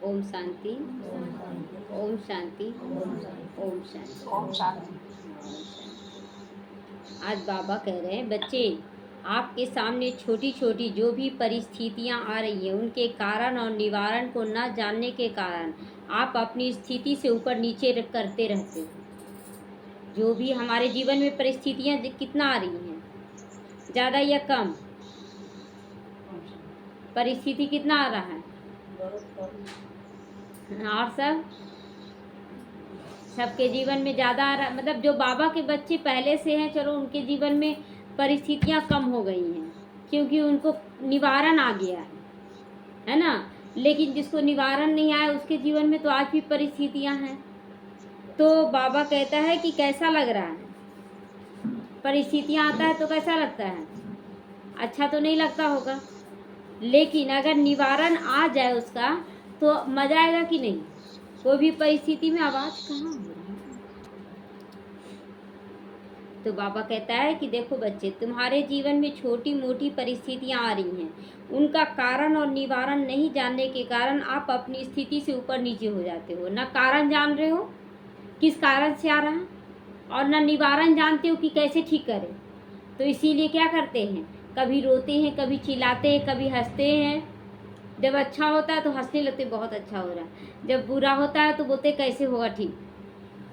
ओम शांति। ओम शांति। ओम शांति। ओम शांति। आज बाबा कह रहे हैं, बच्चे आपके सामने छोटी छोटी जो भी परिस्थितियां आ रही हैं उनके कारण और निवारण को न जानने के कारण आप अपनी स्थिति से ऊपर नीचे करते रहते हो। जो भी हमारे जीवन में परिस्थितियां कितना आ रही हैं, ज़्यादा या कम? परिस्थिति कितना आ रहा है? और सबके जीवन में ज़्यादा आ रहा, मतलब जो बाबा के बच्चे पहले से हैं, चलो उनके जीवन में परिस्थितियां कम हो गई हैं क्योंकि उनको निवारण आ गया है ना। लेकिन जिसको निवारण नहीं आया उसके जीवन में तो आज भी परिस्थितियां हैं। तो बाबा कहता है कि कैसा लग रहा है, परिस्थितियां आता है तो कैसा लगता है? अच्छा तो नहीं लगता होगा। लेकिन अगर निवारण आ जाए उसका तो मजा आएगा कि नहीं? कोई भी परिस्थिति में आवाज कहाँ हो रहा है? तो बाबा कहता है कि देखो बच्चे, तुम्हारे जीवन में छोटी मोटी परिस्थितियां आ रही हैं, उनका कारण और निवारण नहीं जानने के कारण आप अपनी स्थिति से ऊपर नीचे हो जाते हो। ना कारण जान रहे हो किस कारण से आ रहा है और ना निवारण जानते हो कि कैसे ठीक करें। तो इसीलिए क्या करते हैं, कभी रोते हैं, कभी चिल्लाते हैं, कभी हंसते हैं। जब अच्छा होता है तो हंसने लगते, बहुत अच्छा हो रहा है। जब बुरा होता है तो बोलते कैसे होगा ठीक।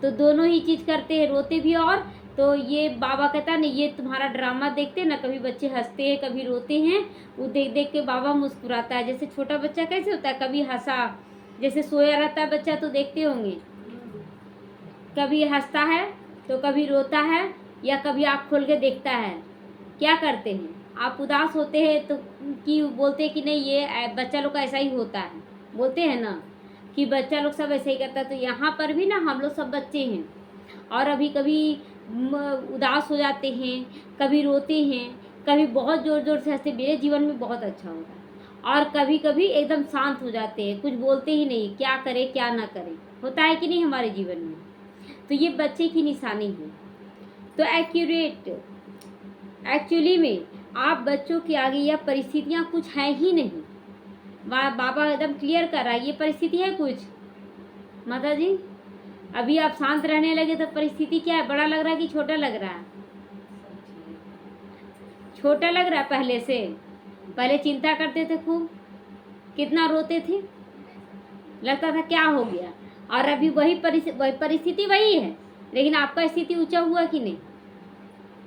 तो दोनों ही चीज़ करते हैं, रोते भी। और तो ये बाबा कहता नहीं, ये तुम्हारा ड्रामा देखते ना, कभी बच्चे हंसते हैं कभी रोते हैं, वो देख देख के बाबा मुस्कुराता है। जैसे छोटा बच्चा कैसे होता है, कभी हंसा, जैसे सोया रहता है बच्चा तो देखते होंगे, कभी हंसता है तो कभी रोता है या कभी आँख खोल के देखता है। क्या करते हैं, आप उदास होते हैं तो कि बोलते हैं कि नहीं ये बच्चा लोग का ऐसा ही होता है, बोलते हैं ना कि बच्चा लोग सब ऐसे ही करता है। तो यहाँ पर भी ना हम लोग सब बच्चे हैं और अभी कभी उदास हो जाते हैं, कभी रोते हैं, कभी बहुत ज़ोर ज़ोर से हंसते। मेरे जीवन में बहुत अच्छा होता है और कभी कभी एकदम शांत हो जाते हैं, कुछ बोलते ही नहीं, क्या करें क्या ना करें, होता है कि नहीं हमारे जीवन में। तो ये बच्चे की निशानी है। तो एक्चुअली में आप बच्चों के आगे यह परिस्थितियाँ कुछ हैं ही नहीं। बाबा एकदम क्लियर कर रहा है, ये परिस्थिति है कुछ। माता जी अभी आप शांत रहने लगे तो परिस्थिति क्या है, बड़ा लग रहा है कि छोटा लग रहा है? छोटा लग रहा है पहले से। पहले चिंता करते थे खूब, कितना रोते थे, लगता था क्या हो गया। और अभी वही परिस्थिति वही है, लेकिन आपका स्थिति ऊंचा हुआ कि नहीं।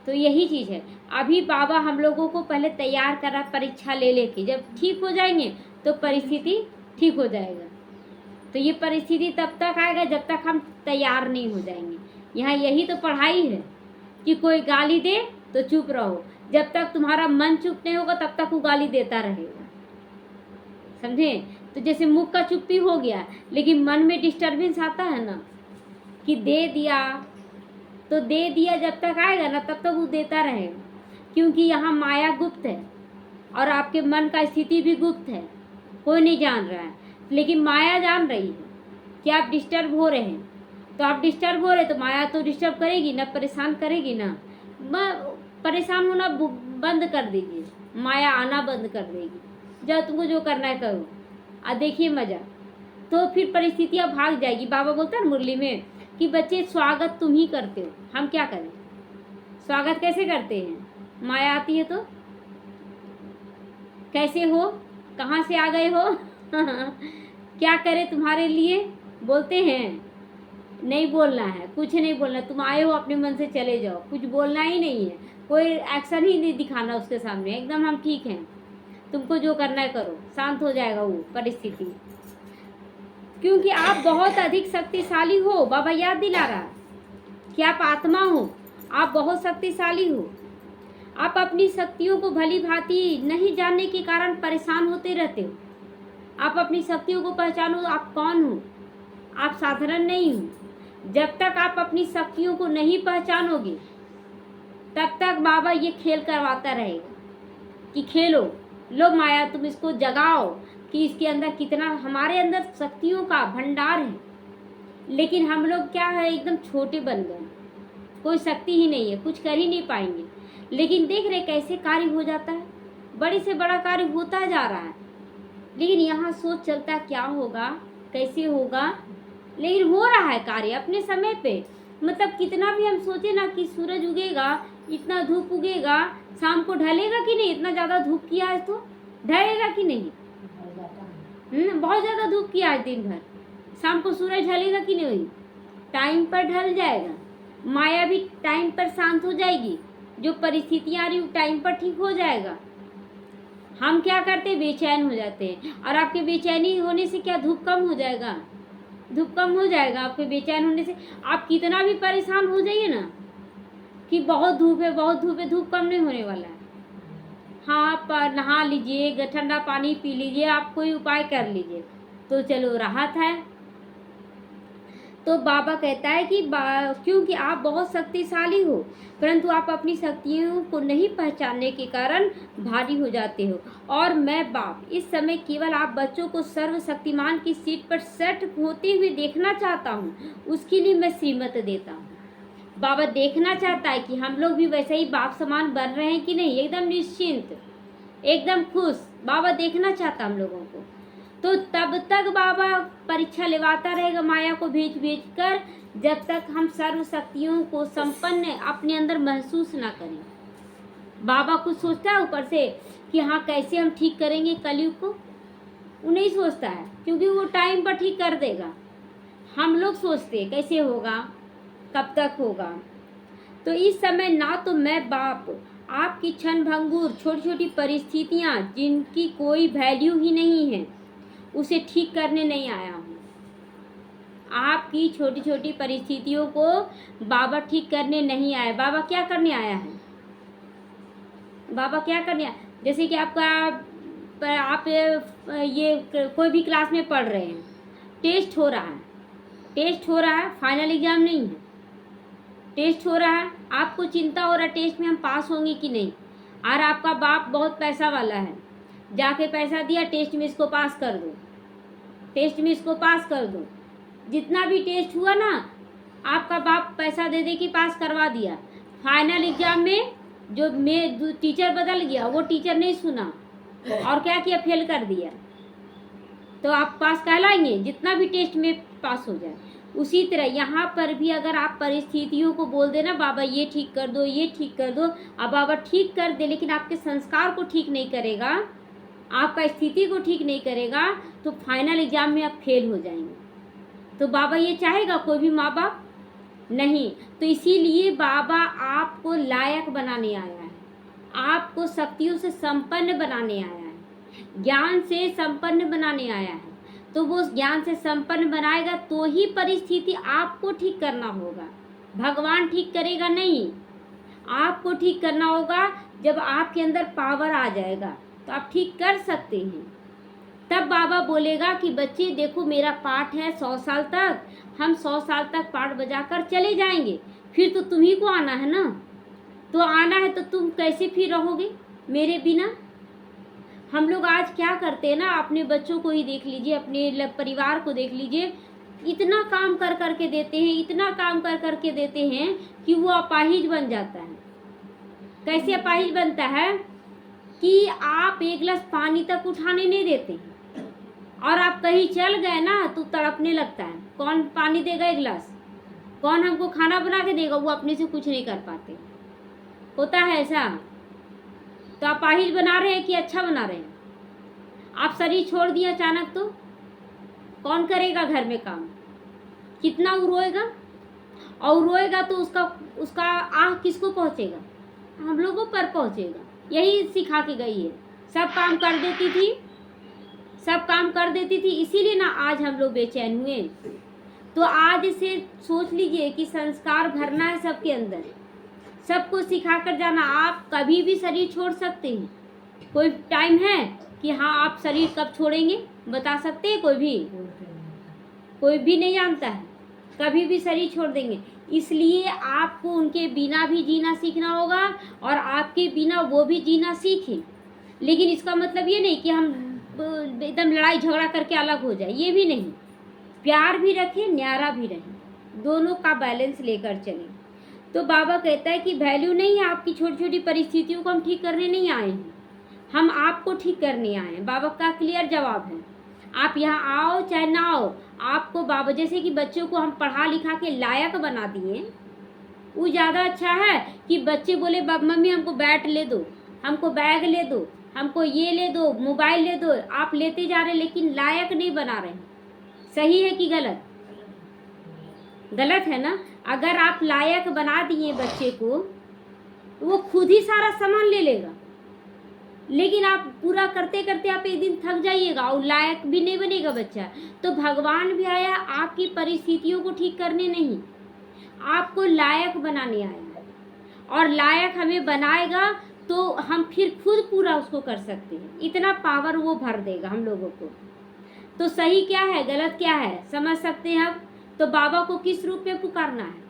तो यही चीज़ है। अभी बाबा हम लोगों को पहले तैयार करा परीक्षा ले लेके, जब ठीक हो जाएंगे तो परिस्थिति ठीक हो जाएगा। तो ये परिस्थिति तब तक आएगा जब तक हम तैयार नहीं हो जाएंगे। यहाँ यही तो पढ़ाई है कि कोई गाली दे तो चुप रहो, जब तक तुम्हारा मन चुप नहीं होगा तब तक वो गाली देता रहेगा, समझे। तो जैसे मुख का चुप्पी हो गया, लेकिन मन में डिस्टर्बेंस आता है ना कि दे दिया तो दे दिया, जब तक आएगा ना तब तक वो देता रहेगा। क्योंकि यहाँ माया गुप्त है और आपके मन का स्थिति भी गुप्त है, कोई नहीं जान रहा है, लेकिन माया जान रही है कि आप डिस्टर्ब हो रहे हैं। तो आप डिस्टर्ब हो रहे तो माया तो डिस्टर्ब करेगी ना, परेशान करेगी ना। परेशान होना बंद कर दीजिए, माया आना बंद कर देगी। जब तुमको जो करना है करो, देखिए मजा, तो फिर परिस्थितियाँ भाग जाएगी। बाबा बोलता है मुरली में कि बच्चे स्वागत तुम ही करते हो, हम क्या करें। स्वागत कैसे करते हैं, माया आती है तो कैसे हो, कहाँ से आ गए हो क्या करें तुम्हारे लिए, बोलते हैं नहीं बोलना है, कुछ नहीं बोलना, तुम आए हो अपने मन से चले जाओ, कुछ बोलना ही नहीं है, कोई एक्शन ही नहीं दिखाना उसके सामने, एकदम हम ठीक हैं, तुमको जो करना है करो, शांत हो जाएगा वो परिस्थिति। क्योंकि आप बहुत अधिक शक्तिशाली हो, बाबा याद दिला रहा कि आप आत्मा हो, आप बहुत शक्तिशाली हो। आप अपनी शक्तियों को भली भांति नहीं जानने के कारण परेशान होते रहते हो। आप अपनी शक्तियों को पहचानो, आप कौन हो, आप साधारण नहीं हो। जब तक आप अपनी शक्तियों को नहीं पहचानोगे तब तक बाबा ये खेल करवाता रहेगा कि खेलो, लो माया तुम इसको जगाओ कि इसके अंदर कितना, हमारे अंदर शक्तियों का भंडार है। लेकिन हम लोग क्या है, एकदम छोटे बन गए, कोई शक्ति ही नहीं है, कुछ कर ही नहीं पाएंगे। लेकिन देख रहे कैसे कार्य हो जाता है, बड़े से बड़ा कार्य होता जा रहा है। लेकिन यहाँ सोच चलता क्या होगा कैसे होगा, लेकिन हो रहा है कार्य अपने समय पे। मतलब कितना भी हम सोचे ना कि सूरज उगेगा, इतना धूप उगेगा, शाम को ढलेगा कि नहीं, इतना ज़्यादा धूप किया है तो ढलेगा कि नहीं, बहुत ज़्यादा धूप किया है दिन भर, शाम को सूरज ढलेगा कि नहीं, वही टाइम पर ढल जाएगा। माया भी टाइम पर शांत हो जाएगी, जो परिस्थितियाँ आ रही टाइम पर ठीक हो जाएगा। हम क्या करते हैं, बेचैन हो जाते हैं, और आपके बेचैनी होने से क्या धूप कम हो जाएगा, धूप कम हो जाएगा आपके बेचैन होने से। आप कितना भी परेशान हो जाइए ना कि बहुत धूप है, बहुत धूप है, धूप कम नहीं होने वाला है। हाँ, आप नहा लीजिए, ठंडा पानी पी लीजिए, आप कोई उपाय कर लीजिए तो चलो राहत है। तो बाबा कहता है कि क्योंकि आप बहुत शक्तिशाली हो, परंतु आप अपनी शक्तियों को नहीं पहचानने के कारण भारी हो जाते हो। और मैं बाप इस समय केवल आप बच्चों को सर्वशक्तिमान की सीट पर सेट होते हुए देखना चाहता हूँ, उसके लिए मैं श्रीमत देता हूँ। बाबा देखना चाहता है कि हम लोग भी वैसे ही बाप समान बन रहे हैं कि नहीं, एकदम निश्चिंत, एकदम खुश। बाबा देखना चाहता हम लोगों को। तो तब तक बाबा परीक्षा लेवाता रहेगा माया को भेज भेज कर, जब तक हम सर्व शक्तियों को संपन्न अपने अंदर महसूस ना करें। बाबा कुछ सोचता है ऊपर से कि हाँ कैसे हम ठीक करेंगे कलयुग को, वो नहीं सोचता है, क्योंकि वो टाइम पर ठीक कर देगा। हम लोग सोचते हैं कैसे होगा, कब तक होगा। तो इस समय ना तो मैं बाप आपकी क्षण भंगुर छोटी छोटी परिस्थितियाँ जिनकी कोई वैल्यू ही नहीं है उसे ठीक करने नहीं आया हूँ। आपकी छोटी छोटी परिस्थितियों को बाबा ठीक करने नहीं आया। बाबा क्या करने आया है, बाबा क्या करने आया, जैसे कि आपका आप ये कोई भी क्लास में पढ़ रहे हैं, टेस्ट हो रहा है, टेस्ट हो रहा है, फाइनल एग्जाम नहीं है, टेस्ट हो रहा है, आपको चिंता हो रहा है टेस्ट में हम पास होंगे कि नहीं। और आपका बाप बहुत पैसा वाला है, जाके पैसा दिया, टेस्ट में इसको पास कर दो, टेस्ट में इसको पास कर दो। जितना भी टेस्ट हुआ ना, आपका बाप पैसा दे दे कि पास करवा दिया। फाइनल एग्जाम में जो टीचर बदल गया, वो टीचर नहीं सुना और क्या किया, फेल कर दिया, तो आप पास कहलाएंगे जितना भी टेस्ट में पास हो जाए। उसी तरह यहाँ पर भी अगर आप परिस्थितियों को बोल देना बाबा ये ठीक कर दो, ये ठीक कर दो, अब बाबा ठीक कर दे, लेकिन आपके संस्कार को ठीक नहीं करेगा, आपका स्थिति को ठीक नहीं करेगा, तो फाइनल एग्जाम में आप फेल हो जाएंगे। तो बाबा ये चाहेगा कोई भी माँ बाप नहीं। तो इसीलिए बाबा आपको लायक बनाने आया है, आपको शक्तियों से संपन्न बनाने आया है, ज्ञान से संपन्न बनाने आया है। तो वो ज्ञान से संपन्न बनाएगा तो ही परिस्थिति आपको ठीक करना होगा, भगवान ठीक करेगा नहीं। आपको ठीक करना होगा, जब आपके अंदर पावर आ जाएगा तो आप ठीक कर सकते हैं। तब बाबा बोलेगा कि बच्चे देखो मेरा पाठ है 100 साल तक, हम 100 साल तक पाठ बजाकर चले जाएंगे, फिर तो तुम्ही को आना है ना, तो आना है तो तुम कैसे फिर रहोगे मेरे बिना। हम लोग आज क्या करते हैं ना, अपने बच्चों को ही देख लीजिए, अपने परिवार को देख लीजिए, इतना काम कर करके देते हैं, इतना काम कर करके देते हैं कि वो अपाहिज बन जाता है। कैसे अपाहिज बनता है कि आप एक गिलास पानी तक उठाने नहीं देते हैं, और आप कहीं चल गए ना तो तड़पने लगता है, कौन पानी देगा एक गिलास, कौन हमको खाना बना के देगा, वो अपने से कुछ नहीं कर पाते। होता है ऐसा। तो आप अपाहिज बना रहे हैं कि अच्छा बना रहे हैं। आप शरीर छोड़ दिया अचानक तो कौन करेगा घर में काम, कितना वो रोएगा, और रोएगा तो उसका आह किसको पहुँचेगा, हम लोगों पर पहुँचेगा। यही सिखा के गई है, सब काम कर देती थी, सब काम कर देती थी, इसीलिए ना आज हम लोग बेचैन हुए। तो आज से सोच लीजिए कि संस्कार भरना है सबके अंदर, सबको सिखा कर जाना। आप कभी भी शरीर छोड़ सकते हैं, कोई टाइम है कि हाँ आप शरीर कब छोड़ेंगे, बता सकते हैं कोई भी नहीं जानता है, कभी भी शरीर छोड़ देंगे। इसलिए आपको उनके बिना भी जीना सीखना होगा, और आपके बिना वो भी जीना सीखें। लेकिन इसका मतलब ये नहीं कि हम एकदम लड़ाई झगड़ा करके अलग हो जाए, ये भी नहीं। प्यार भी रखें, न्यारा भी रहें, दोनों का बैलेंस लेकर चलें। तो बाबा कहता है कि वैल्यू नहीं है आपकी छोटी छोटी परिस्थितियों को हम ठीक करने नहीं आए हैं, हम आपको ठीक करने आए हैं। बाबा का क्लियर जवाब है, आप यहाँ आओ चाहे ना आओ, आपको बाबा, जैसे कि बच्चों को हम पढ़ा लिखा के लायक बना दिए, वो ज़्यादा अच्छा है कि बच्चे बोले मम्मी हमको बैट ले दो, हमको बैग ले दो, हमको ये ले दो, मोबाइल ले दो। आप लेते जा रहे लेकिन लायक नहीं बना रहे। सही है कि गलत? गलत है ना। अगर आप लायक बना दिए बच्चे को, वो खुद ही सारा सामान ले लेगा, लेकिन आप पूरा करते करते आप एक दिन थक जाइएगा और लायक भी नहीं बनेगा बच्चा। तो भगवान भी आया आपकी परिस्थितियों को ठीक करने नहीं, आपको लायक बनाने आया, और लायक हमें बनाएगा तो हम फिर खुद पूरा उसको कर सकते हैं। इतना पावर वो भर देगा हम लोगों को। तो सही क्या है गलत क्या है समझ सकते हैं हम। तो बाबा को किस रूप में पुकारना है?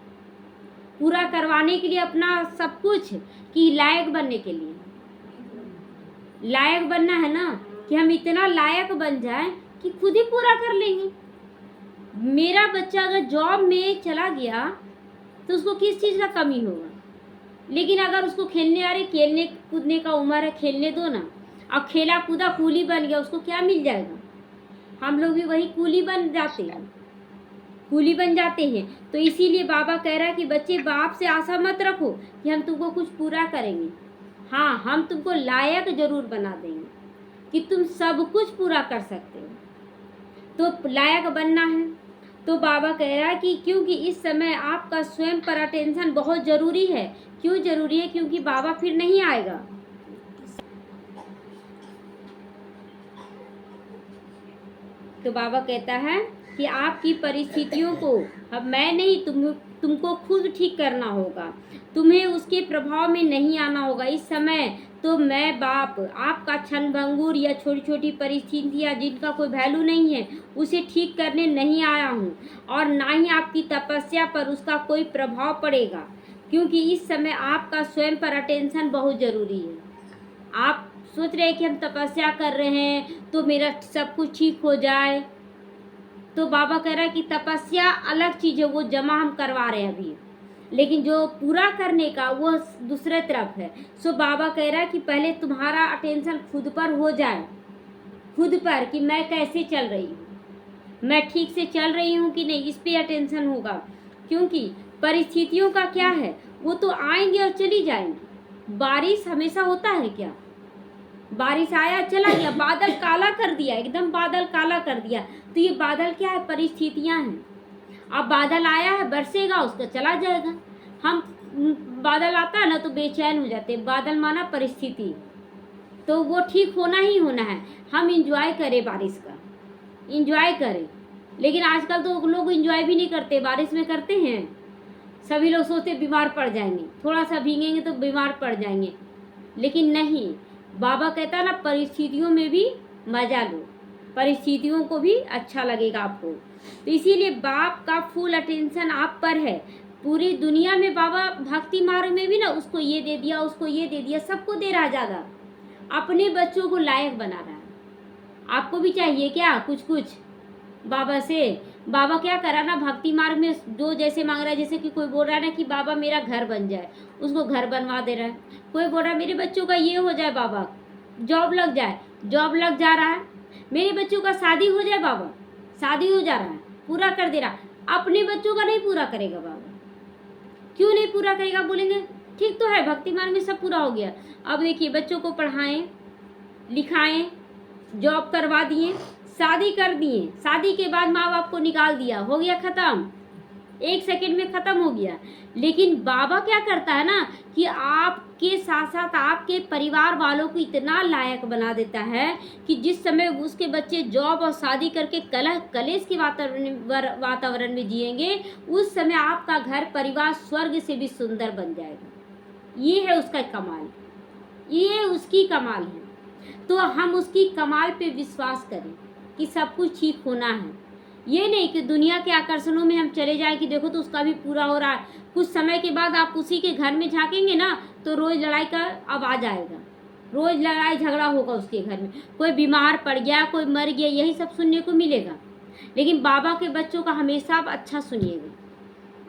पूरा करवाने के लिए अपना सब कुछ, कि लायक बनने के लिए? लायक बनना है ना, कि हम इतना लायक बन जाएं कि खुद ही पूरा कर लेंगे। मेरा बच्चा अगर जॉब में चला गया तो उसको किस चीज़ का कमी होगा, लेकिन अगर उसको खेलने आ रही, खेलने कूदने का उम्र है, खेलने दो ना। अब खेला कूदा कूली बन गया, उसको क्या मिल जाएगा? हम लोग भी वही कूली बन जाते हैं, कूली बन जाते हैं। तो इसीलिए बाबा कह रहा है कि बच्चे बाप से आशा मत रखो कि हम तुमको कुछ पूरा करेंगे। हाँ, हम तुमको लायक जरूर बना देंगे कि तुम सब कुछ पूरा कर सकते हो। तो लायक बनना है। तो बाबा कह रहा है कि क्योंकि इस समय आपका स्वयं पर अटेंशन बहुत ज़रूरी है। क्यों ज़रूरी है? क्योंकि बाबा फिर नहीं आएगा। तो बाबा कहता है कि आपकी परिस्थितियों को अब मैं नहीं, तुमको खुद ठीक करना होगा, तुम्हें उसके प्रभाव में नहीं आना होगा। इस समय तो मैं बाप आपका क्षणभंगुर या छोटी छोटी परिस्थितियाँ जिनका कोई वैल्यू नहीं है उसे ठीक करने नहीं आया हूँ, और ना ही आपकी तपस्या पर उसका कोई प्रभाव पड़ेगा, क्योंकि इस समय आपका स्वयं पर अटेंशन बहुत ज़रूरी है। आप सोच रहे हैं कि हम तपस्या कर रहे हैं तो मेरा सब कुछ ठीक हो जाए। तो बाबा कह रहा है कि तपस्या अलग चीज़ है, वो जमा हम करवा रहे हैं अभी, लेकिन जो पूरा करने का वो दूसरे तरफ है। सो बाबा कह रहा है कि पहले तुम्हारा अटेंशन खुद पर हो जाए, खुद पर, कि मैं कैसे चल रही हूँ, मैं ठीक से चल रही हूँ कि नहीं, इस पे अटेंशन होगा। क्योंकि परिस्थितियों का क्या है, वो तो आएंगे और चली जाएंगी। बारिश हमेशा होता है क्या? बारिश आया चला गया, बादल काला कर दिया, एकदम बादल काला कर दिया। तो ये बादल क्या है? परिस्थितियां हैं। अब बादल आया है, बरसेगा, उसका चला जाएगा। हम बादल आता है ना तो बेचैन हो जाते हैं। बादल माना परिस्थिति, तो वो ठीक होना ही होना है। हम इंजॉय करें बारिश का, इंजॉय करें। लेकिन आजकल तो लोग इंजॉय भी नहीं करते, बारिश में करते हैं। सभी लोग सोचते बीमार पड़ जाएंगे, थोड़ा सा भीगेंगे तो बीमार पड़ जाएंगे, लेकिन नहीं। बाबा कहता है ना, परिस्थितियों में भी मजा लो, परिस्थितियों को भी अच्छा लगेगा आपको। तो इसीलिए बाप का फुल अटेंशन आप पर है। पूरी दुनिया में बाबा भक्ति मार्ग में भी ना उसको ये दे दिया, उसको ये दे दिया, सबको दे रहा ज़्यादा, अपने बच्चों को लायक बना रहा है। आपको भी चाहिए क्या कुछ कुछ बाबा से? बाबा क्या करा ना, भक्ति मार्ग में जो जैसे मांग रहा है, जैसे कि कोई बोल रहा है ना कि बाबा मेरा घर बन जाए, उसको घर बनवा दे रहा है। कोई बोल रहा है मेरे बच्चों का ये हो जाए, बाबा जॉब लग जाए, जॉब लग जा रहा है। मेरे बच्चों का शादी हो जाए, बाबा शादी हो जा रहा है, पूरा कर दे रहा। अपने बच्चों का नहीं पूरा करेगा बाबा। क्यों नहीं पूरा करेगा? बोलेंगे ठीक तो है, भक्ति मार्ग में सब पूरा हो गया। अब देखिए, बच्चों को पढ़ाएं लिखाएं, जॉब करवा दिए, शादी कर दिए, शादी के बाद माँ बाप को निकाल दिया, हो गया खत्म, 1 सेकंड में खत्म हो गया। लेकिन बाबा क्या करता है ना कि आपके साथ साथ आपके परिवार वालों को इतना लायक बना देता है कि जिस समय उसके बच्चे जॉब और शादी करके कलेश के वातावरण में जिएंगे, उस समय आपका घर परिवार स्वर्ग से भी सुंदर बन जाएगा। ये है उसका कमाल, ये उसकी कमाल है। तो हम उसकी कमाल पे विश्वास करें कि सब कुछ ठीक होना है। ये नहीं कि दुनिया के आकर्षणों में हम चले जाएं कि देखो तो उसका भी पूरा हो रहा है। कुछ समय के बाद आप उसी के घर में झांकेंगे ना तो रोज लड़ाई का आवाज़ आएगा, रोज लड़ाई झगड़ा होगा उसके घर में। कोई बीमार पड़ गया, कोई मर गया, यही सब सुनने को मिलेगा। लेकिन बाबा के बच्चों का हमेशा आप अच्छा सुनिएगा,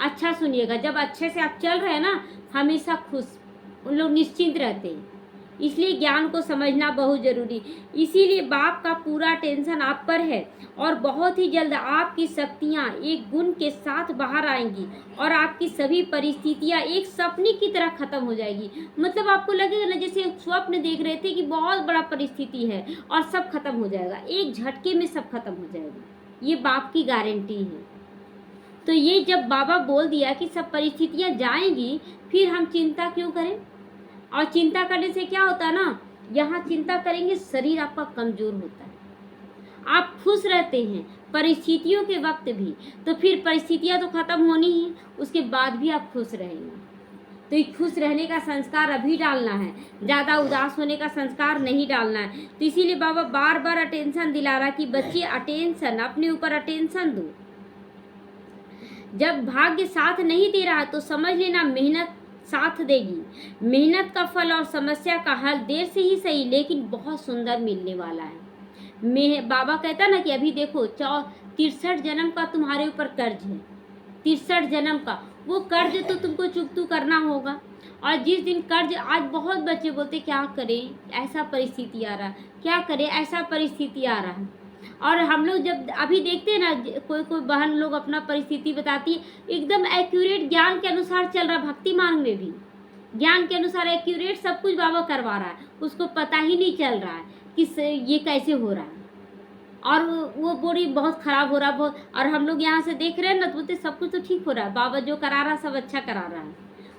अच्छा सुनिएगा। जब अच्छे से आप चल रहे हैं ना, हमेशा खुश, उन लोग निश्चिंत रहते हैं इसलिए ज्ञान को समझना बहुत जरूरी। इसीलिए बाप का पूरा टेंशन आप पर है और बहुत ही जल्द आपकी शक्तियाँ एक गुण के साथ बाहर आएंगी और आपकी सभी परिस्थितियाँ एक सपने की तरह खत्म हो जाएगी। मतलब आपको लगेगा ना जैसे एक स्वप्न देख रहे थे कि बहुत बड़ा परिस्थिति है और सब खत्म हो जाएगा, एक झटके में सब खत्म हो जाएगा। ये बाप की गारंटी है। तो ये जब बाबा बोल दिया कि सब परिस्थितियाँ जाएंगी, फिर हम चिंता क्यों करें? और चिंता करने से क्या होता है ना, यहाँ चिंता करेंगे शरीर आपका कमजोर होता है, आप खुश रहते हैं परिस्थितियों के वक्त भी, तो फिर परिस्थितियाँ तो खत्म होनी ही, उसके बाद भी आप खुश रहेंगे। तो ये खुश रहने का संस्कार अभी डालना है, ज़्यादा उदास होने का संस्कार नहीं डालना है। तो इसीलिए बाबा बार बार अटेंशन दिला रहा कि बच्चे अटेंशन, अपने ऊपर अटेंशन दो। जब भाग्य साथ नहीं दे रहा तो समझ लेना मेहनत साथ देगी। मेहनत का फल और समस्या का हल देर से ही सही लेकिन बहुत सुंदर मिलने वाला है। बाबा कहता ना कि अभी देखो 63 जन्म का तुम्हारे ऊपर कर्ज है, 63 जन्म का, वो कर्ज तो तुमको चुकता करना होगा। और जिस दिन कर्ज, आज बहुत बच्चे बोलते क्या करें ऐसा परिस्थिति आ रहा, क्या करें ऐसा परिस्थिति आ रहा है। और हम लोग जब अभी देखते हैं ना, कोई कोई बहन लोग अपना परिस्थिति बताती है, एकदम एक्यूरेट ज्ञान के अनुसार चल रहा, भक्ति मार्ग में भी ज्ञान के अनुसार एक्यूरेट सब कुछ बाबा करवा रहा है, उसको पता ही नहीं चल रहा है कि ये कैसे हो रहा है। और वो बोरी बहुत खराब हो रहा है बहुत, और हम लोग यहाँ से देख रहे हैं ना तो बोलते सब कुछ तो ठीक हो रहा है, बाबा जो करा रहा सब अच्छा करा रहा है,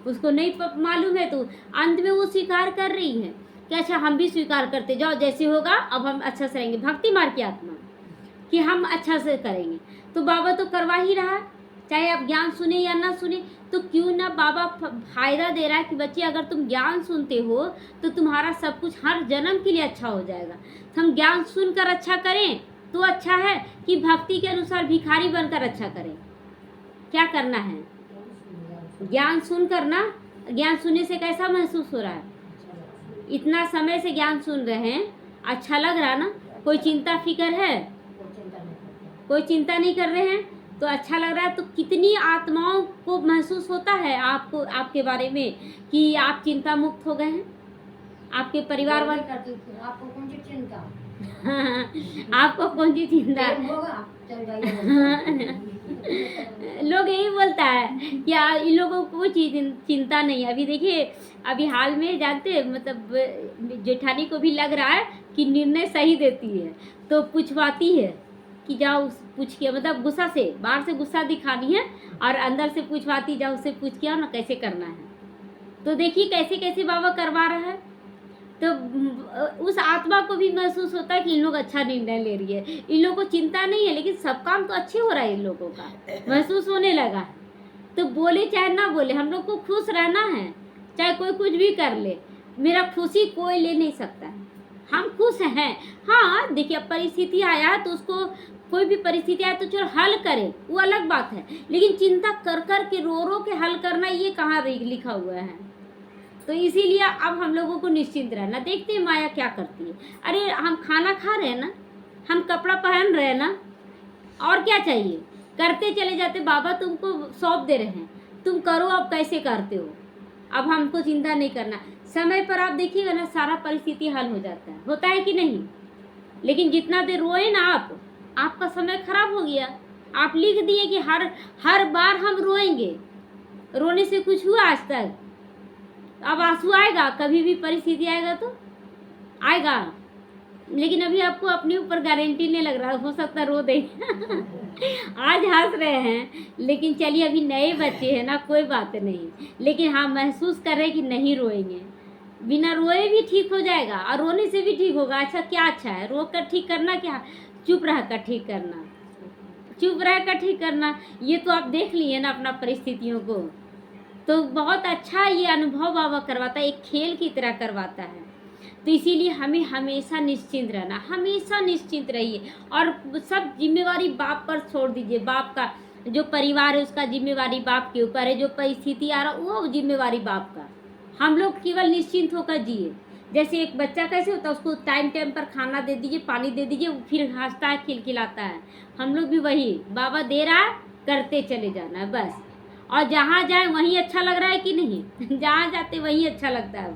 उसको नहीं मालूम है। तो अंत में वो स्वीकार कर रही है कि अच्छा हम भी स्वीकार करते जाओ, जैसे होगा अब हम अच्छा से रहेंगे, भक्ति मार्ग की आत्मा कि हम अच्छा से करेंगे। तो बाबा तो करवा ही रहा है, चाहे आप ज्ञान सुने या ना सुने, तो क्यों ना बाबा फायदा दे रहा है कि बच्चे अगर तुम ज्ञान सुनते हो तो तुम्हारा सब कुछ हर जन्म के लिए अच्छा हो जाएगा। हम ज्ञान सुनकर अच्छा करें तो अच्छा है कि भक्ति के अनुसार भिखारी बनकर अच्छा करें? क्या करना है? ज्ञान सुनकर ना, ज्ञान सुनने से कैसा महसूस हो रहा है? इतना समय से ज्ञान सुन रहे हैं, अच्छा लग रहा ना? कोई चिंता फिकर है? कोई चिंता नहीं कर रहे हैं तो अच्छा लग रहा है। तो कितनी आत्माओं को महसूस होता है आपको, आपके बारे में कि आप चिंता मुक्त हो गए हैं, आपके परिवार वाले। आपको कौन सी चिंता? आपको कौन सी चिंता? लोग यही बोलता है कि इन लोगों को कोई चीज चिंता नहीं है। अभी देखिए, अभी हाल में जानते मतलब जेठानी को भी लग रहा है कि निर्णय सही देती है, तो पूछवाती है कि जाओ पूछ के, मतलब गुस्सा से, बाहर से गुस्सा दिखानी है और अंदर से पूछवाती, जाओ उससे पूछ के आओ ना कैसे करना है। तो देखिए कैसे कैसे बाबा करवा रहा है। तो उस आत्मा को भी महसूस होता है कि इन लोग अच्छा निर्णय ले रही है, इन लोगों को चिंता नहीं है, लेकिन सब काम तो अच्छे हो रहा है, इन लोगों का महसूस होने लगा है। तो बोले चाहे ना बोले, हम लोग को खुश रहना है, चाहे कोई कुछ भी कर ले, मेरा खुशी कोई ले नहीं सकता है, हम खुश हैं। हाँ देखिए, परिस्थिति आया है तो उसको, कोई भी परिस्थिति आए तो चलो हल करें, वो अलग बात है, लेकिन चिंता कर कर के रो रो के हल करना ये कहाँ लिखा हुआ है। तो इसीलिए अब हम लोगों को निश्चिंत रहना। देखते हैं माया क्या करती है। अरे हम खाना खा रहे हैं ना, हम कपड़ा पहन रहे हैं ना, और क्या चाहिए, करते चले जाते। बाबा तुमको सौंप दे रहे हैं, तुम करो, अब कैसे करते हो, अब हमको चिंता नहीं करना। समय पर आप देखिएगा ना सारा परिस्थिति हल हो जाता है, होता है कि नहीं। लेकिन जितना देर रोए ना आप, आपका समय खराब हो गया। आप लिख दिए कि हर बार हम रोएंगे, रोने से कुछ हुआ आज तक? अब आंसू आएगा, कभी भी परिस्थिति आएगा तो आएगा, लेकिन अभी आपको अपने ऊपर गारंटी नहीं लग रहा, हो सकता रो दे। आज हंस रहे हैं, लेकिन चलिए अभी नए बच्चे हैं ना, कोई बात नहीं, लेकिन हाँ महसूस कर रहे हैं कि नहीं रोएंगे, बिना रोए भी ठीक हो जाएगा और रोने से भी ठीक होगा। अच्छा क्या अच्छा है, रो कर ठीक करना, क्या चुप रह कर ठीक करना, चुप रह कर ठीक करना। ये तो आप देख लिए ना अपना परिस्थितियों को, तो बहुत अच्छा ये अनुभव बाबा करवाता है, एक खेल की तरह करवाता है। तो इसीलिए हमें हमेशा निश्चिंत रहना, हमेशा निश्चिंत रहिए और सब जिम्मेवारी बाप पर छोड़ दीजिए। बाप का जो परिवार है उसका जिम्मेवारी बाप के ऊपर है, जो परिस्थिति आ रहा वो जिम्मेवारी बाप का। हम लोग केवल निश्चिंत होकर जिए। जैसे एक बच्चा कैसे होता है, उसको टाइम टाइम पर खाना दे दीजिए, पानी दे दीजिए, फिर हंसता है, खिलखिलाता है। हम लोग भी वही, बाबा दे रहा है, करते चले जाना है बस। और जहाँ जाए वहीं अच्छा लग रहा है कि नहीं? जहाँ जाते वहीं अच्छा लगता है।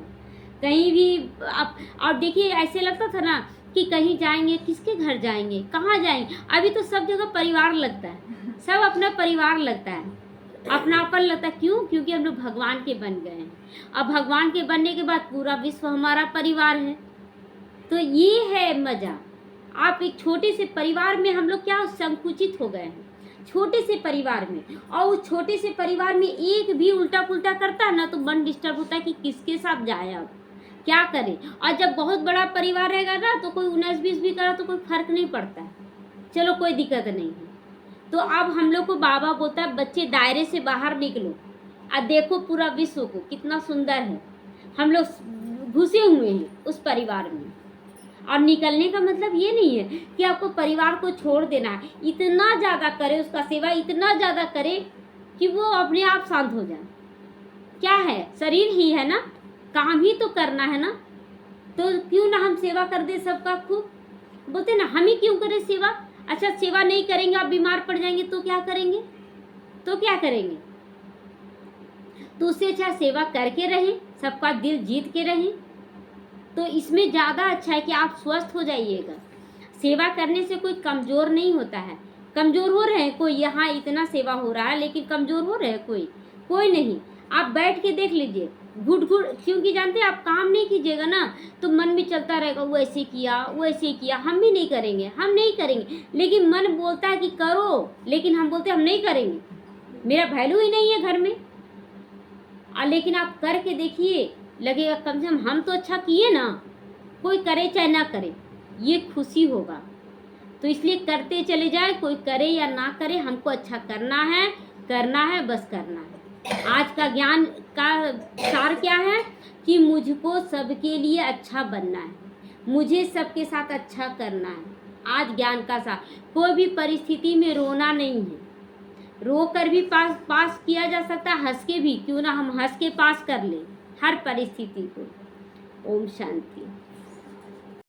कहीं भी आप, और देखिए ऐसे लगता था ना कि कहीं जाएंगे, किसके घर जाएंगे, कहाँ जाएंगे। अभी तो सब जगह परिवार लगता है, सब अपना परिवार लगता है, अपनापन लगता है। क्यों? क्योंकि हम लोग भगवान के बन गए हैं। अब भगवान के बनने के बाद पूरा विश्व हमारा परिवार है। तो ये है मजा। आप एक छोटे से परिवार में, हम लोग क्या संकुचित हो गए हैं छोटे से परिवार में, और उस छोटे से परिवार में एक भी उल्टा पुल्टा करता है ना तो मन डिस्टर्ब होता है कि किसके साथ जाए, अब क्या करें। और जब बहुत बड़ा परिवार रहेगा ना तो कोई 19-20 भी करा तो कोई फर्क नहीं पड़ता है, चलो कोई दिक्कत नहीं है। तो अब हम लोग को बाबा बोलता है बच्चे दायरे से बाहर निकलो, और देखो पूरा विश्व को कितना सुंदर है। हम लोग घुसे हुए हैं उस परिवार में, और निकलने का मतलब ये नहीं है कि आपको परिवार को छोड़ देना है। इतना ज़्यादा करे उसका सेवा, इतना ज़्यादा करे कि वो अपने आप शांत हो जाए। क्या है, शरीर ही है ना, काम ही तो करना है ना, तो क्यों ना हम सेवा कर दे सबका खूब। बोलते ना हम ही क्यों करें सेवा। अच्छा सेवा नहीं करेंगे, आप बीमार पड़ जाएंगे तो क्या करेंगे, तो क्या करेंगे। तो उससे अच्छा सेवा करके रहें, सबका दिल जीत के रहें, तो इसमें ज़्यादा अच्छा है कि आप स्वस्थ हो जाइएगा। सेवा करने से कोई कमज़ोर नहीं होता है। कमज़ोर हो रहे हैं कोई, यहाँ इतना सेवा हो रहा है लेकिन कमज़ोर हो रहे हैं कोई नहीं। आप बैठ के देख लीजिए, घुट घुट, क्योंकि जानते हैं आप काम नहीं कीजिएगा ना तो मन में चलता रहेगा वो ऐसे किया वो ऐसे किया, हम भी नहीं करेंगे, हम नहीं करेंगे। लेकिन मन बोलता है कि करो, लेकिन हम बोलते हैं हम नहीं करेंगे, मेरा वैल्यू ही नहीं है घर में। लेकिन आप करके देखिए, लगेगा कम से कम हम तो अच्छा किए ना, कोई करे चाहे ना करे, ये खुशी होगा। तो इसलिए करते चले जाए, कोई करे या ना करे, हमको अच्छा करना है, बस करना है। आज का ज्ञान का सार क्या है कि मुझको सबके लिए अच्छा बनना है, मुझे सबके साथ अच्छा करना है। आज ज्ञान का सार, कोई भी परिस्थिति में रोना नहीं है, रो कर भी पास किया जा सकता है, हंस के भी, क्यों ना हम हंस के पास कर ले हर परिस्थिति को। ओम शांति।